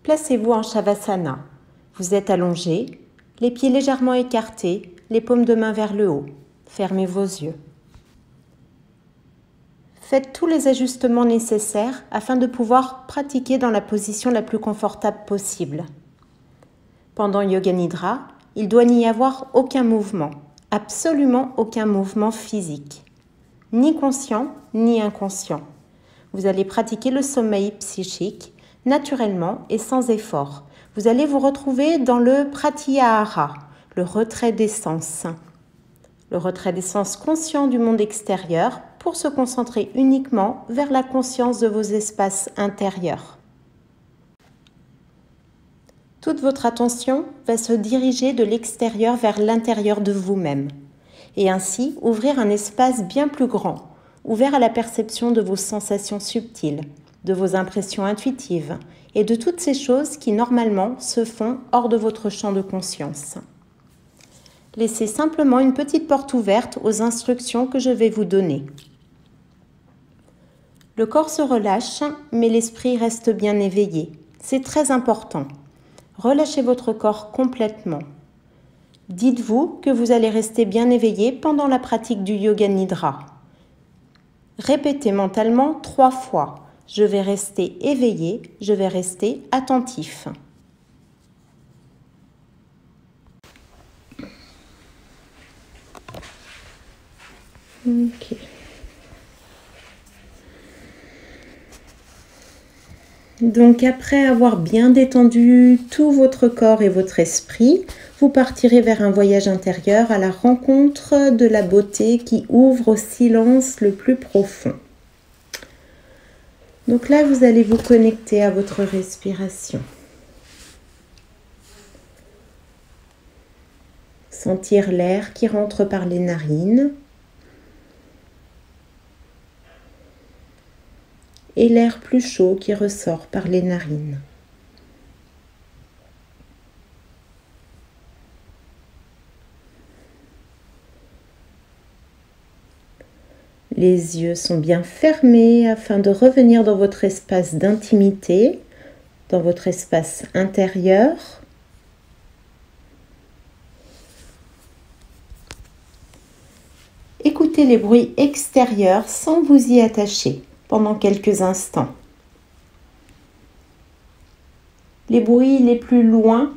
Placez-vous en Shavasana. Vous êtes allongé, les pieds légèrement écartés, les paumes de main vers le haut. Fermez vos yeux. Faites tous les ajustements nécessaires afin de pouvoir pratiquer dans la position la plus confortable possible. Pendant Yoga Nidra, il doit n'y avoir aucun mouvement, absolument aucun mouvement physique, ni conscient ni inconscient. Vous allez pratiquer le sommeil psychique naturellement et sans effort. Vous allez vous retrouver dans le pratyahara, le retrait des sens. Le retrait des sens conscients du monde extérieur pour se concentrer uniquement vers la conscience de vos espaces intérieurs. Toute votre attention va se diriger de l'extérieur vers l'intérieur de vous-même et ainsi ouvrir un espace bien plus grand, ouvert à la perception de vos sensations subtiles, de vos impressions intuitives et de toutes ces choses qui normalement se font hors de votre champ de conscience. Laissez simplement une petite porte ouverte aux instructions que je vais vous donner. Le corps se relâche, mais l'esprit reste bien éveillé. C'est très important. Relâchez votre corps complètement. Dites-vous que vous allez rester bien éveillé pendant la pratique du Yoga Nidra. Répétez mentalement 3 fois. Je vais rester éveillé, je vais rester attentif. Ok. Donc après avoir bien détendu tout votre corps et votre esprit, vous partirez vers un voyage intérieur à la rencontre de la beauté qui ouvre au silence le plus profond. Donc là, vous allez vous connecter à votre respiration. Sentir l'air qui rentre par les narines et l'air plus chaud qui ressort par les narines. Les yeux sont bien fermés afin de revenir dans votre espace d'intimité, dans votre espace intérieur. Écoutez les bruits extérieurs sans vous y attacher pendant quelques instants. Les bruits les plus loin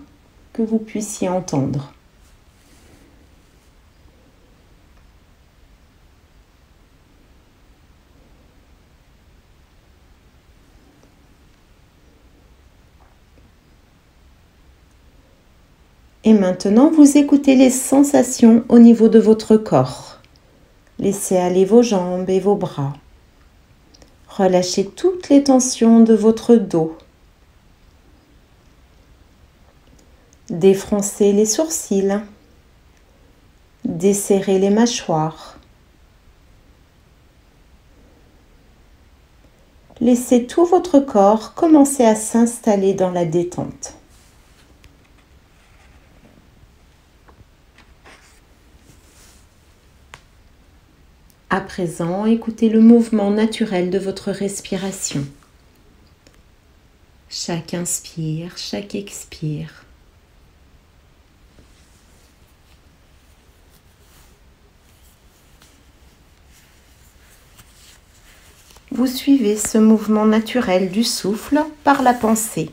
que vous puissiez entendre. Et maintenant, vous écoutez les sensations au niveau de votre corps. Laissez aller vos jambes et vos bras. Relâchez toutes les tensions de votre dos. Défroncez les sourcils. Desserrez les mâchoires. Laissez tout votre corps commencer à s'installer dans la détente. À présent, écoutez le mouvement naturel de votre respiration. Chaque inspire, chaque expire. Vous suivez ce mouvement naturel du souffle par la pensée.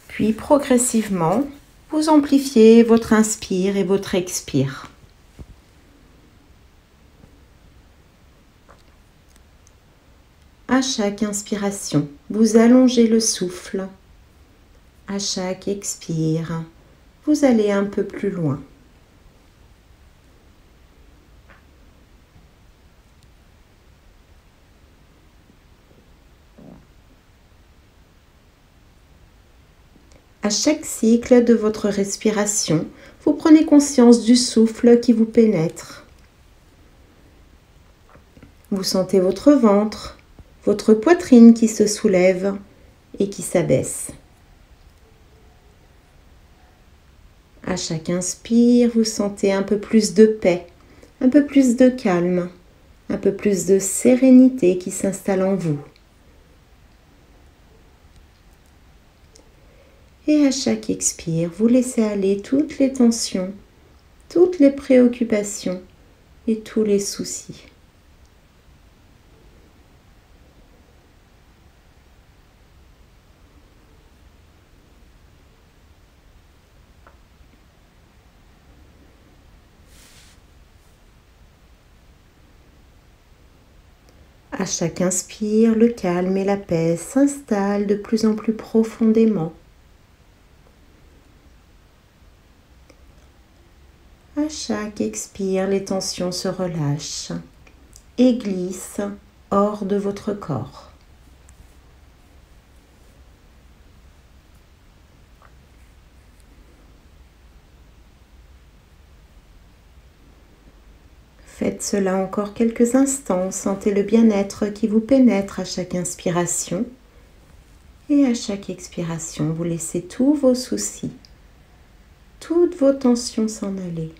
Puis progressivement, vous amplifiez votre inspire et votre expire. À chaque inspiration, vous allongez le souffle. À chaque expire, vous allez un peu plus loin. À chaque cycle de votre respiration, vous prenez conscience du souffle qui vous pénètre. Vous sentez votre ventre, votre poitrine qui se soulève et qui s'abaisse. À À chaque inspire, vous sentez un peu plus de paix, un peu plus de calme, un peu plus de sérénité qui s'installe en vous. Et à chaque expire, vous laissez aller toutes les tensions, toutes les préoccupations et tous les soucis. À chaque inspire, le calme et la paix s'installent de plus en plus profondément. À chaque expire, les tensions se relâchent et glissent hors de votre corps. Faites cela encore quelques instants, sentez le bien-être qui vous pénètre à chaque inspiration et à chaque expiration, vous laissez tous vos soucis, toutes vos tensions s'en aller.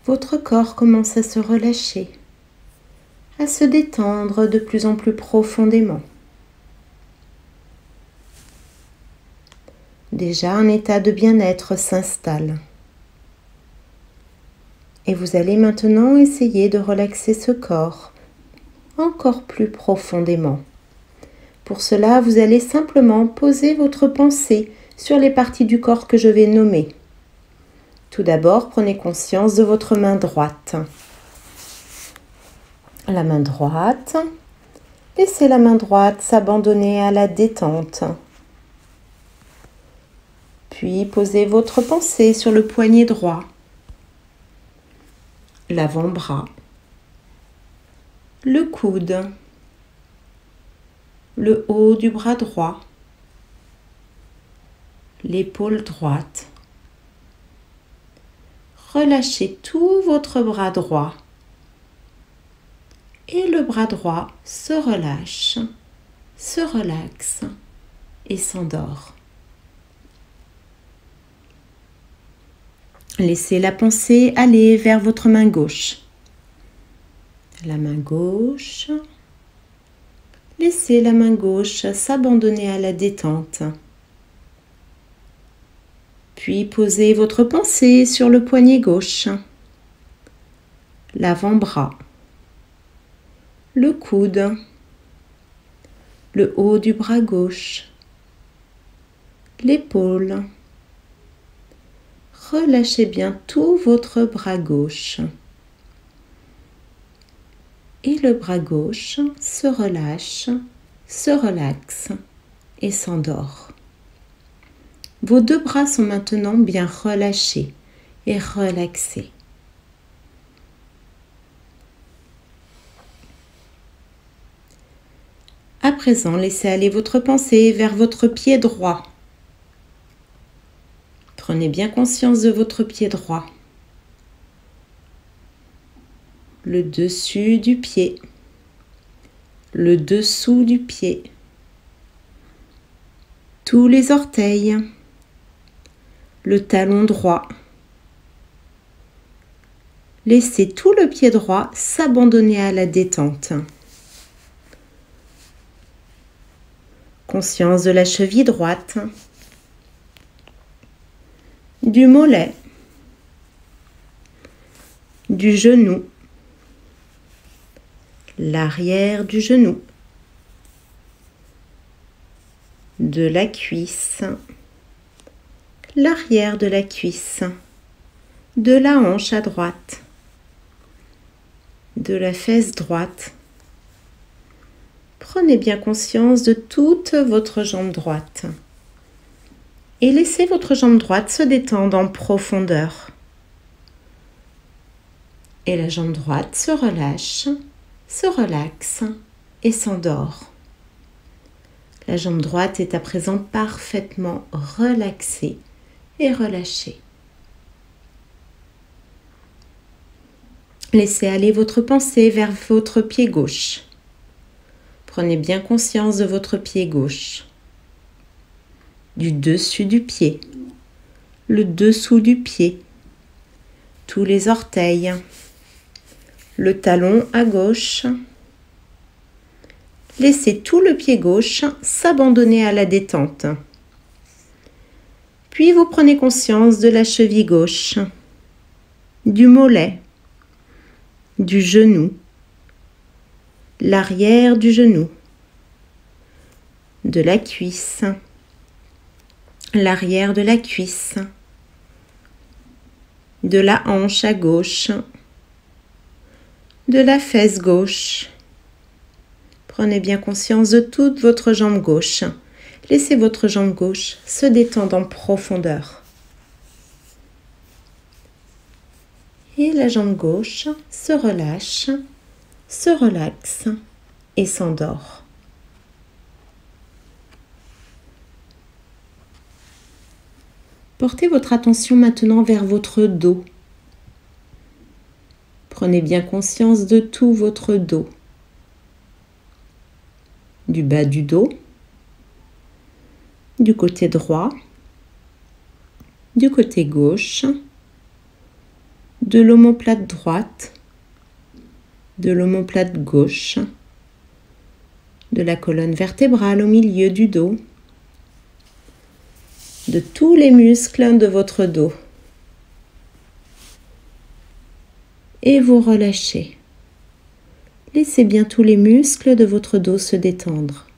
Votre corps commence à se relâcher, à se détendre de plus en plus profondément. Déjà, un état de bien-être s'installe. Et vous allez maintenant essayer de relaxer ce corps encore plus profondément. Pour cela, vous allez simplement poser votre pensée sur les parties du corps que je vais nommer. Tout d'abord, prenez conscience de votre main droite. La main droite. Laissez la main droite s'abandonner à la détente. Puis posez votre pensée sur le poignet droit, l'avant-bras, le coude, le haut du bras droit, l'épaule droite. Relâchez tout votre bras droit et le bras droit se relâche, se relaxe et s'endort. Laissez la pensée aller vers votre main gauche. La main gauche. Laissez la main gauche s'abandonner à la détente. Puis posez votre pensée sur le poignet gauche, l'avant-bras, le coude, le haut du bras gauche, l'épaule. Relâchez bien tout votre bras gauche. Et le bras gauche se relâche, se relaxe et s'endort. Vos deux bras sont maintenant bien relâchés et relaxés. À présent, laissez aller votre pensée vers votre pied droit. Prenez bien conscience de votre pied droit. Le dessus du pied, le dessous du pied, tous les orteils, le talon droit. Laissez tout le pied droit s'abandonner à la détente. Conscience de la cheville droite, du mollet, du genou, l'arrière du genou, de la cuisse, l'arrière de la cuisse, de la hanche à droite, de la fesse droite. Prenez bien conscience de toute votre jambe droite et laissez votre jambe droite se détendre en profondeur. Et la jambe droite se relâche, se relaxe et s'endort. La jambe droite est à présent parfaitement relaxée et relâchée. Laissez aller votre pensée vers votre pied gauche. Prenez bien conscience de votre pied gauche, du dessus du pied, le dessous du pied, tous les orteils, le talon à gauche. Laissez tout le pied gauche s'abandonner à la détente. Puis vous prenez conscience de la cheville gauche, du mollet, du genou, l'arrière du genou, de la cuisse, l'arrière de la cuisse, de la hanche à gauche, de la fesse gauche. Prenez bien conscience de toute votre jambe gauche. Laissez votre jambe gauche se détendre en profondeur. Et la jambe gauche se relâche, se relaxe et s'endort. Portez votre attention maintenant vers votre dos. Prenez bien conscience de tout votre dos. Du bas du dos, du côté droit, du côté gauche, de l'omoplate droite, de l'omoplate gauche, de la colonne vertébrale au milieu du dos, de tous les muscles de votre dos. Et vous relâchez. Laissez bien tous les muscles de votre dos se détendre.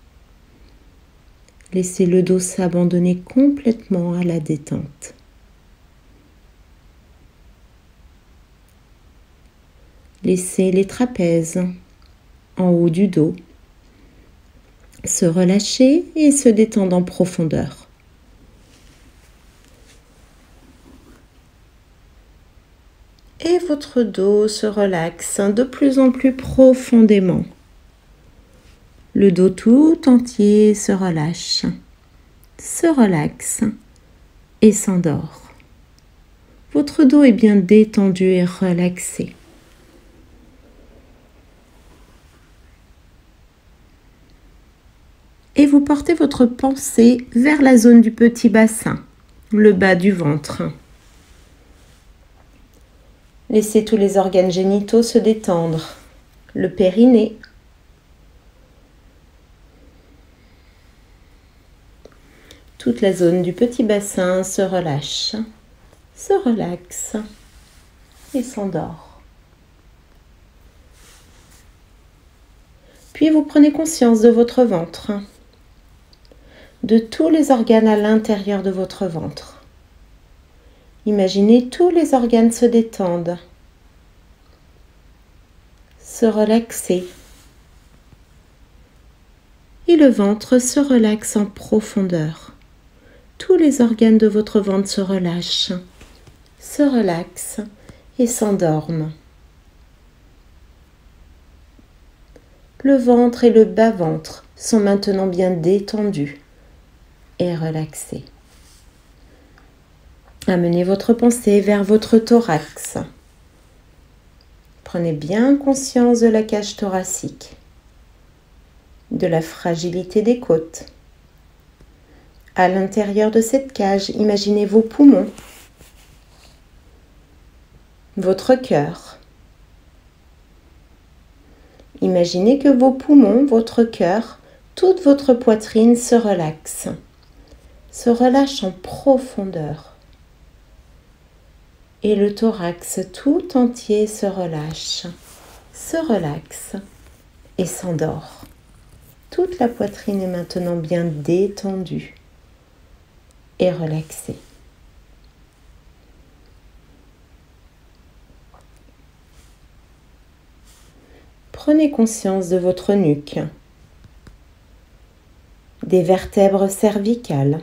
Laissez le dos s'abandonner complètement à la détente. Laissez les trapèzes en haut du dos se relâcher et se détendre en profondeur. Et votre dos se relaxe de plus en plus profondément. Le dos tout entier se relâche, se relaxe et s'endort. Votre dos est bien détendu et relaxé. Et vous portez votre pensée vers la zone du petit bassin, le bas du ventre. Laissez tous les organes génitaux se détendre, le périnée, toute la zone du petit bassin se relâche, se relaxe et s'endort. Puis vous prenez conscience de votre ventre, de tous les organes à l'intérieur de votre ventre. Imaginez tous les organes se détendent, se relaxer. Et le ventre se relaxe en profondeur. Tous les organes de votre ventre se relâchent, se relaxent et s'endorment. Le ventre et le bas-ventre sont maintenant bien détendus et relaxés. Amenez votre pensée vers votre thorax. Prenez bien conscience de la cage thoracique, de la fragilité des côtes. À l'intérieur de cette cage, imaginez vos poumons, votre cœur. Imaginez que vos poumons, votre cœur, toute votre poitrine se relaxe en profondeur. Et le thorax tout entier se relâche, se relaxe et s'endort. Toute la poitrine est maintenant bien détendue et relaxée. Prenez conscience de votre nuque, des vertèbres cervicales.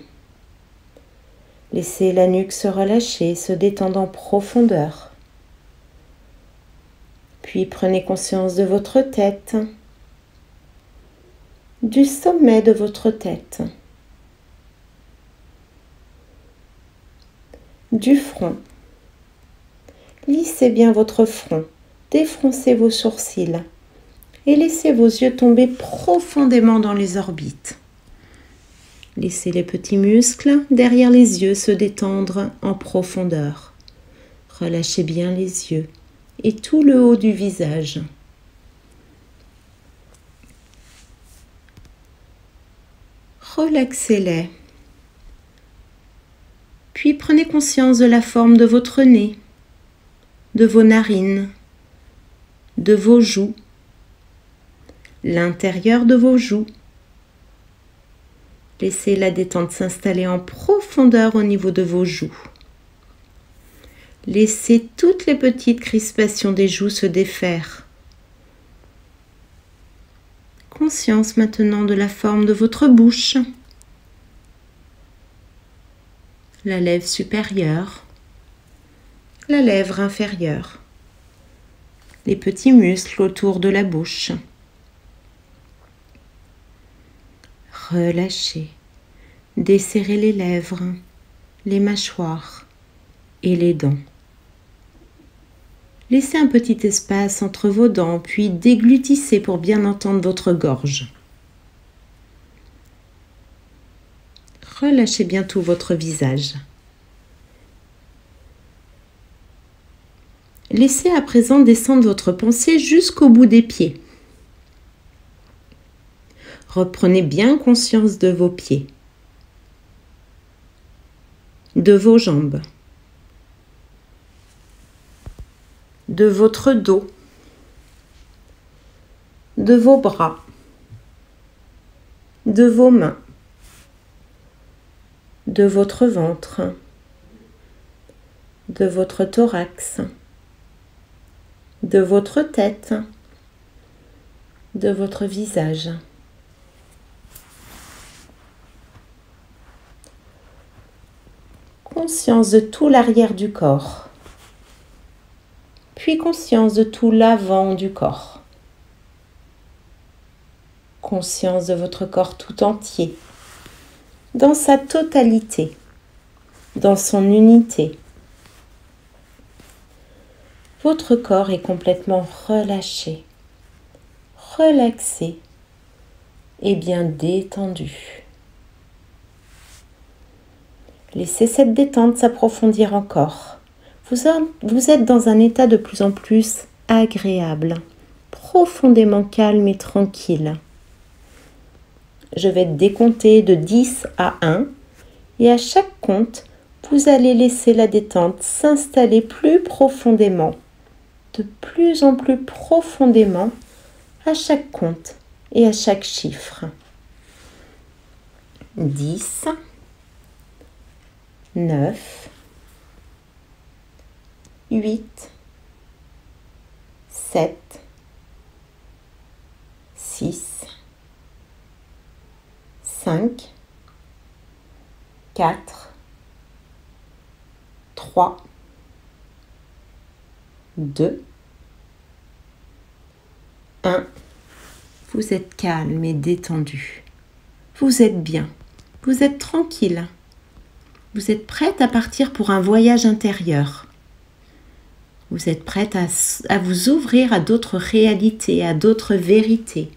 Laissez la nuque se relâcher, se détendre en profondeur. Puis prenez conscience de votre tête, du sommet de votre tête, du front. Lissez bien votre front, défroncez vos sourcils et laissez vos yeux tomber profondément dans les orbites. Laissez les petits muscles derrière les yeux se détendre en profondeur. Relâchez bien les yeux et tout le haut du visage. Relaxez-les. Puis prenez conscience de la forme de votre nez, de vos narines, de vos joues, l'intérieur de vos joues. Laissez la détente s'installer en profondeur au niveau de vos joues. Laissez toutes les petites crispations des joues se défaire. Conscience maintenant de la forme de votre bouche, la lèvre supérieure, la lèvre inférieure, les petits muscles autour de la bouche. Relâchez, desserrez les lèvres, les mâchoires et les dents. Laissez un petit espace entre vos dents, puis déglutissez pour bien entendre votre gorge. Relâchez bien tout votre visage. Laissez à présent descendre votre pensée jusqu'au bout des pieds. Reprenez bien conscience de vos pieds, de vos jambes, de votre dos, de vos bras, de vos mains, de votre ventre, de votre thorax, de votre tête, de votre visage. Conscience de tout l'arrière du corps, puis conscience de tout l'avant du corps. Conscience de votre corps tout entier, dans sa totalité, dans son unité. Votre corps est complètement relâché, relaxé et bien détendu. Laissez cette détente s'approfondir encore. Vous êtes dans un état de plus en plus agréable, profondément calme et tranquille. Je vais décompter de 10 à 1 et à chaque compte, vous allez laisser la détente s'installer plus profondément, de plus en plus profondément à chaque compte et à chaque chiffre. 10, 9, 8, 7, 6, 5, 4, 3, 2, 1. Vous êtes calme et détendu. Vous êtes bien. Vous êtes tranquille. Vous êtes prête à partir pour un voyage intérieur. Vous êtes prête à vous ouvrir à d'autres réalités, à d'autres vérités.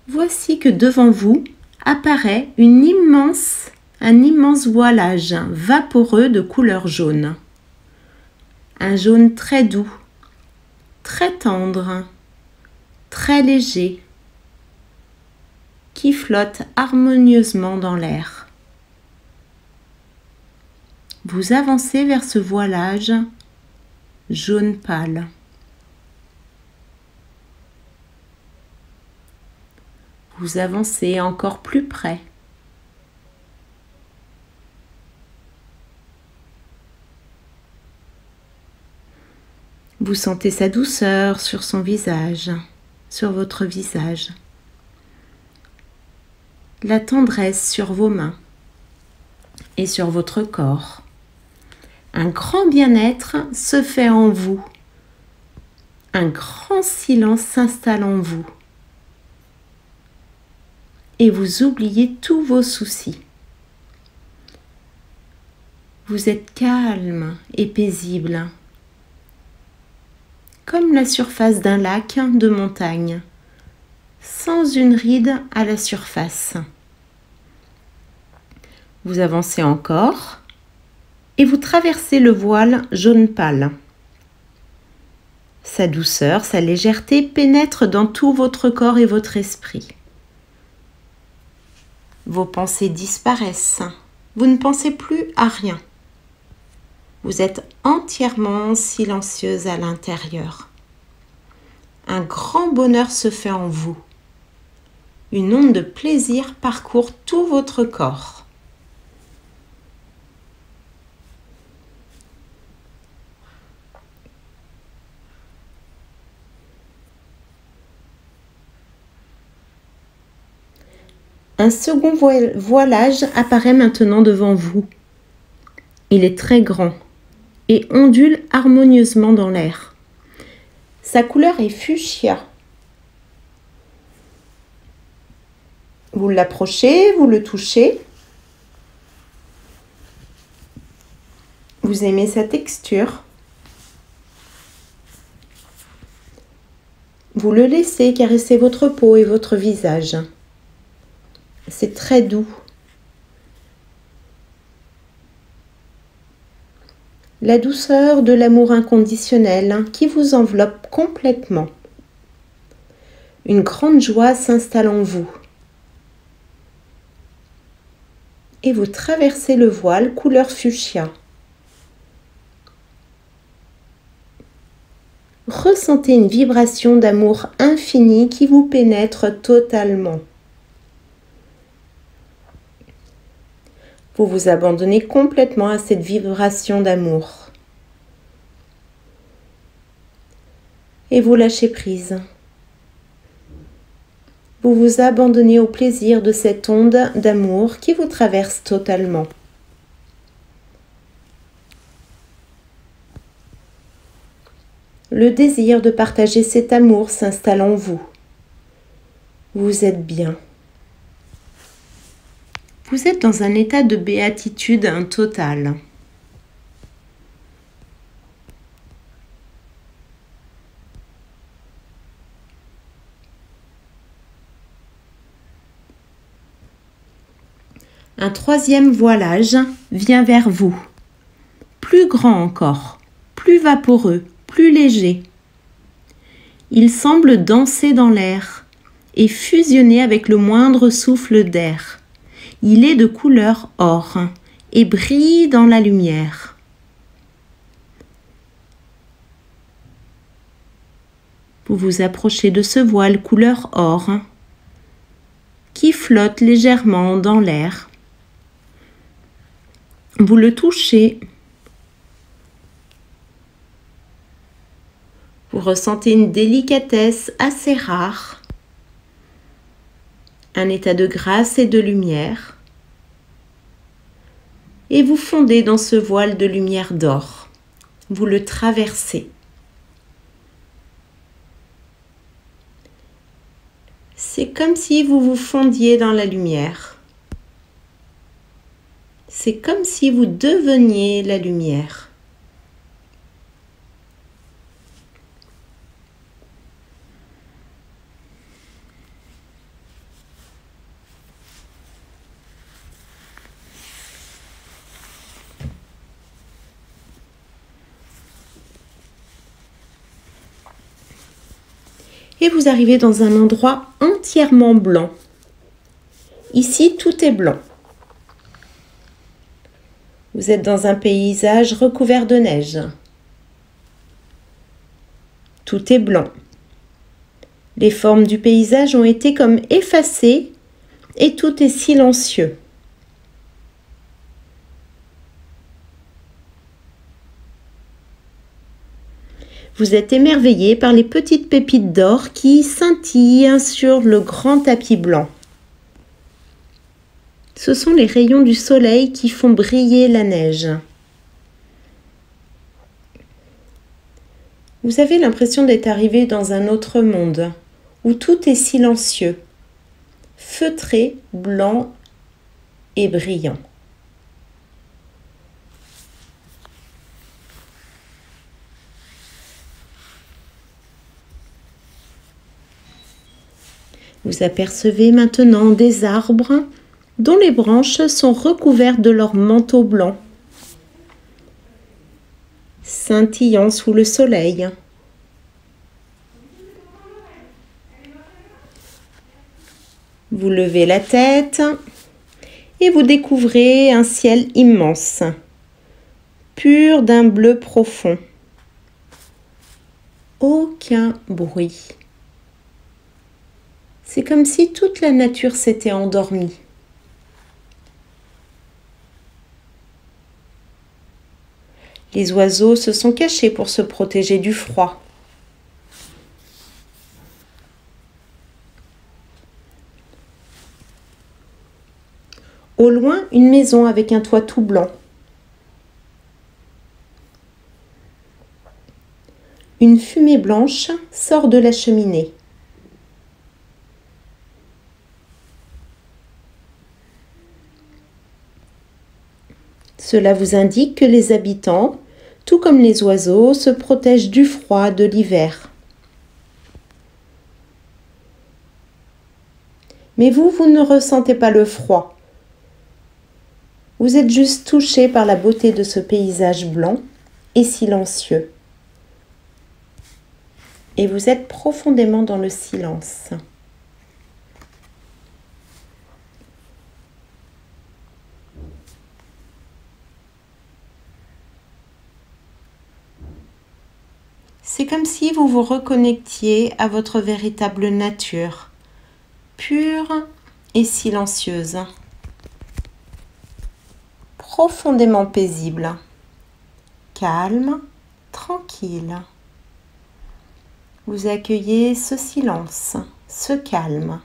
Voici que devant vous apparaît un immense voilage vaporeux de couleur jaune. Un jaune très doux, très tendre, très léger, qui flotte harmonieusement dans l'air. Vous avancez vers ce voilage jaune pâle. Vous avancez encore plus près. Vous sentez sa douceur sur son visage, sur votre visage. La tendresse sur vos mains et sur votre corps. Un grand bien-être se fait en vous. Un grand silence s'installe en vous et vous oubliez tous vos soucis. Vous êtes calme et paisible, comme la surface d'un lac de montagne, sans une ride à la surface. Vous avancez encore et vous traversez le voile jaune pâle. Sa douceur, sa légèreté pénètrent dans tout votre corps et votre esprit. Vos pensées disparaissent. Vous ne pensez plus à rien. Vous êtes entièrement silencieuse à l'intérieur. Un grand bonheur se fait en vous. Une onde de plaisir parcourt tout votre corps. Un second voilage apparaît maintenant devant vous. Il est très grand et ondule harmonieusement dans l'air. Sa couleur est fuchsia. Vous l'approchez, vous le touchez. Vous aimez sa texture. Vous le laissez caresser votre peau et votre visage. C'est très doux. La douceur de l'amour inconditionnel qui vous enveloppe complètement. Une grande joie s'installe en vous. Et vous traversez le voile couleur fuchsia. Ressentez une vibration d'amour infini qui vous pénètre totalement. Vous vous abandonnez complètement à cette vibration d'amour. Et vous lâchez prise. Vous vous abandonnez au plaisir de cette onde d'amour qui vous traverse totalement. Le désir de partager cet amour s'installe en vous. Vous êtes bien. Vous êtes dans un état de béatitude totale. Un troisième voilage vient vers vous, plus grand encore, plus vaporeux, plus léger. Il semble danser dans l'air et fusionner avec le moindre souffle d'air. Il est de couleur or et brille dans la lumière. Vous vous approchez de ce voile couleur or qui flotte légèrement dans l'air. Vous le touchez. Vous ressentez une délicatesse assez rare, un état de grâce et de lumière, et vous fondez dans ce voile de lumière d'or. Vous le traversez. C'est comme si vous vous fondiez dans la lumière. C'est comme si vous deveniez la lumière. Et vous arrivez dans un endroit entièrement blanc. Ici, tout est blanc. Vous êtes dans un paysage recouvert de neige. Tout est blanc. Les formes du paysage ont été comme effacées et tout est silencieux. Vous êtes émerveillé par les petites pépites d'or qui scintillent sur le grand tapis blanc. Ce sont les rayons du soleil qui font briller la neige. Vous avez l'impression d'être arrivé dans un autre monde, où tout est silencieux, feutré, blanc et brillant. Vous apercevez maintenant des arbres dont les branches sont recouvertes de leur manteau blanc, scintillant sous le soleil. Vous levez la tête et vous découvrez un ciel immense, pur d'un bleu profond. Aucun bruit. C'est comme si toute la nature s'était endormie. Les oiseaux se sont cachés pour se protéger du froid. Au loin, une maison avec un toit tout blanc. Une fumée blanche sort de la cheminée. Cela vous indique que les habitants, tout comme les oiseaux, se protègent du froid de l'hiver. Mais vous ne ressentez pas le froid. Vous êtes juste touché par la beauté de ce paysage blanc et silencieux. Et vous êtes profondément dans le silence. C'est comme si vous vous reconnectiez à votre véritable nature, pure et silencieuse, profondément paisible, calme, tranquille. Vous accueillez ce silence, ce calme,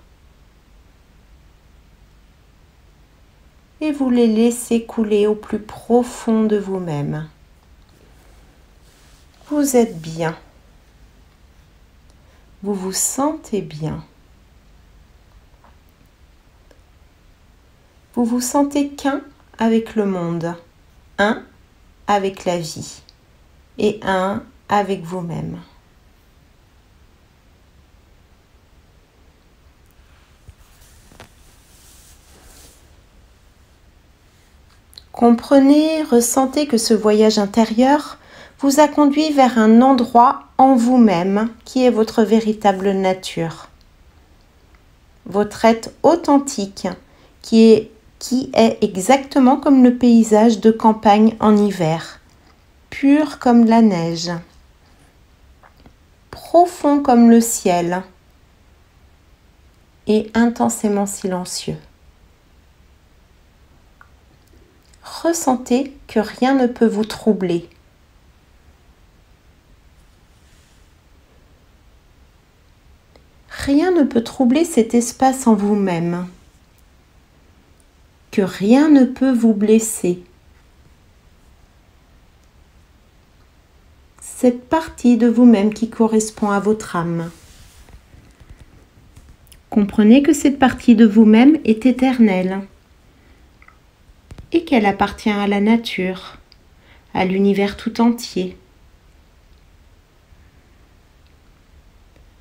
et vous les laissez couler au plus profond de vous-même. Vous êtes bien. Vous vous sentez bien. Vous vous sentez qu'un avec le monde, un avec la vie et un avec vous-même. Comprenez, ressentez que ce voyage intérieur vous a conduit vers un endroit en vous-même qui est votre véritable nature. Votre être authentique qui est exactement comme le paysage de campagne en hiver, pur comme la neige, profond comme le ciel et intensément silencieux. Ressentez que rien ne peut vous troubler. Rien ne peut troubler cet espace en vous-même. Que rien ne peut vous blesser. Cette partie de vous-même qui correspond à votre âme. Comprenez que cette partie de vous-même est éternelle et qu'elle appartient à la nature, à l'univers tout entier.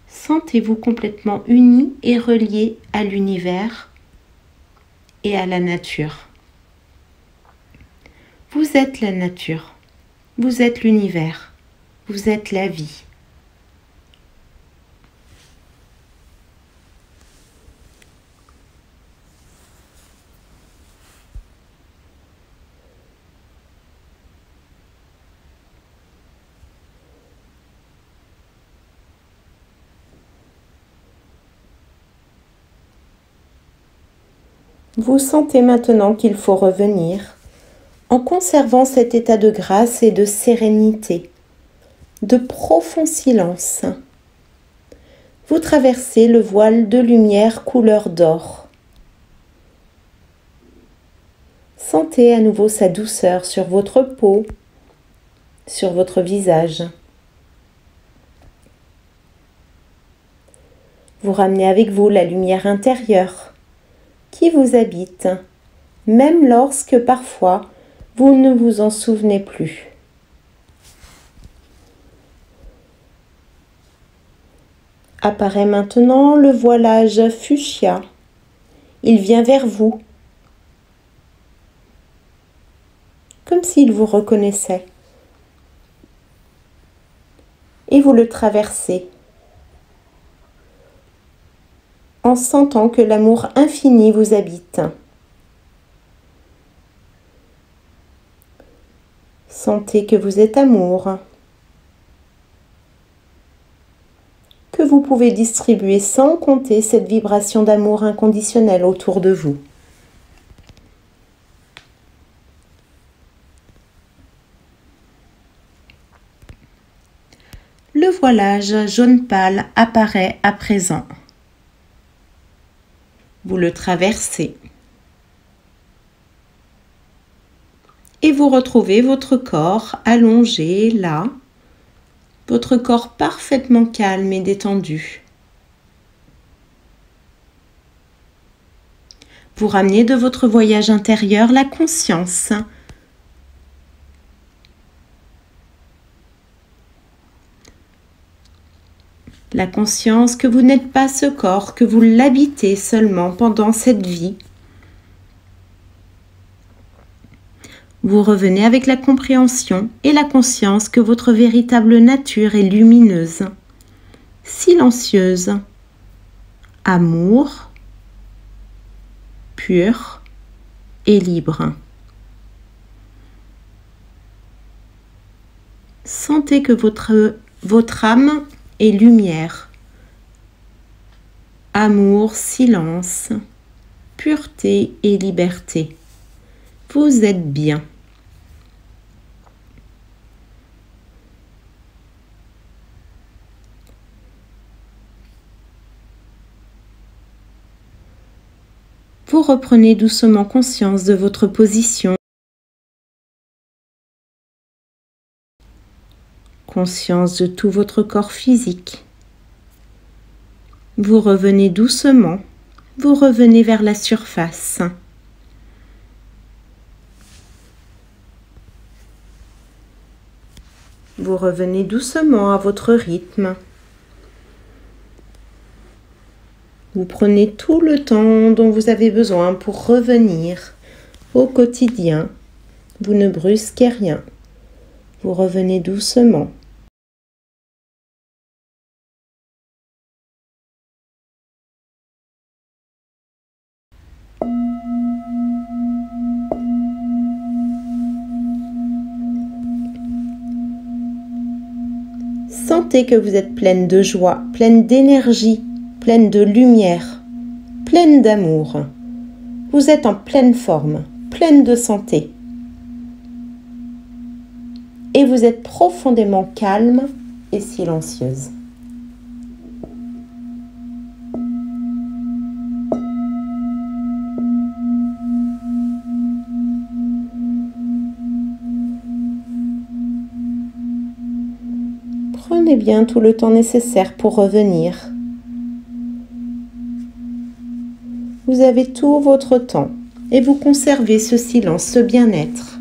Sentez-vous complètement uni et relié à l'univers et à la nature. Vous êtes la nature, vous êtes l'univers, vous êtes la vie. Vous sentez maintenant qu'il faut revenir en conservant cet état de grâce et de sérénité, de profond silence. Vous traversez le voile de lumière couleur d'or. Sentez à nouveau sa douceur sur votre peau, sur votre visage. Vous ramenez avec vous la lumière intérieure qui vous habite, même lorsque parfois vous ne vous en souvenez plus. Apparaît maintenant le voilage fuchsia. Il vient vers vous, comme s'il vous reconnaissait. Et vous le traversez, en sentant que l'amour infini vous habite. Sentez que vous êtes amour, que vous pouvez distribuer sans compter cette vibration d'amour inconditionnel autour de vous. Le voilage jaune pâle apparaît à présent. Vous le traversez. Et vous retrouvez votre corps allongé là, votre corps parfaitement calme et détendu. Vous ramenez de votre voyage intérieur la conscience. La conscience que vous n'êtes pas ce corps, que vous l'habitez seulement pendant cette vie. Vous revenez avec la compréhension et la conscience que votre véritable nature est lumineuse, silencieuse, amour, pur et libre. Sentez que votre âme est lumière, amour, silence, pureté et liberté. Vous êtes bien. Vous reprenez doucement conscience de votre position, conscience de tout votre corps physique. Vous revenez doucement, vous revenez vers la surface. Vous revenez doucement à votre rythme. Vous prenez tout le temps dont vous avez besoin pour revenir au quotidien. Vous ne brusquez rien. Vous revenez doucement. Sentez que vous êtes pleine de joie, pleine d'énergie, pleine de lumière, pleine d'amour. Vous êtes en pleine forme, pleine de santé. Et vous êtes profondément calme et silencieuse. Prenez bien tout le temps nécessaire pour revenir. Vous avez tout votre temps et vous conservez ce silence, ce bien-être.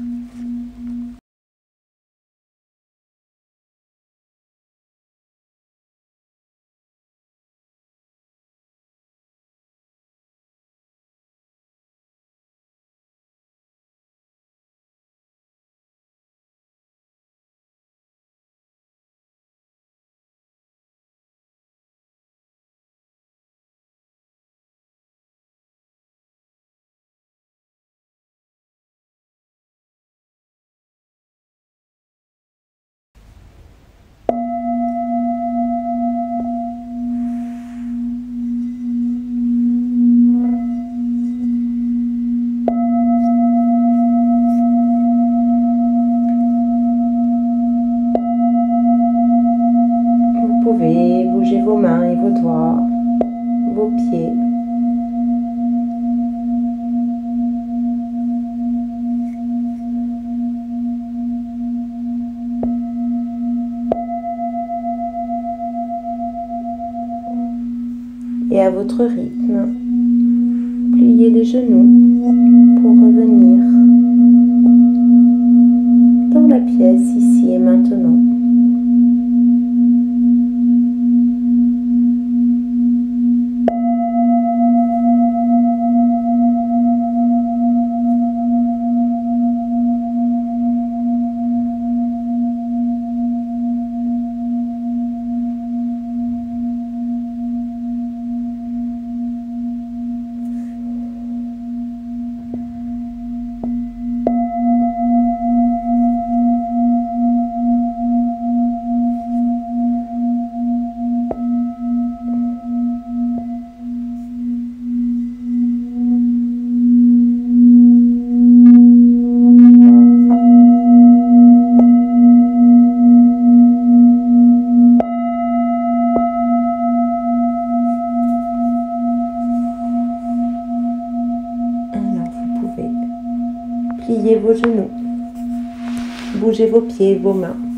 Vous pouvez bouger vos mains et vos doigts, vos pieds. et à votre rythme. Pliez les genoux pour revenir dans la pièce ici et maintenant. Pliez vos genoux, bougez vos pieds, vos mains.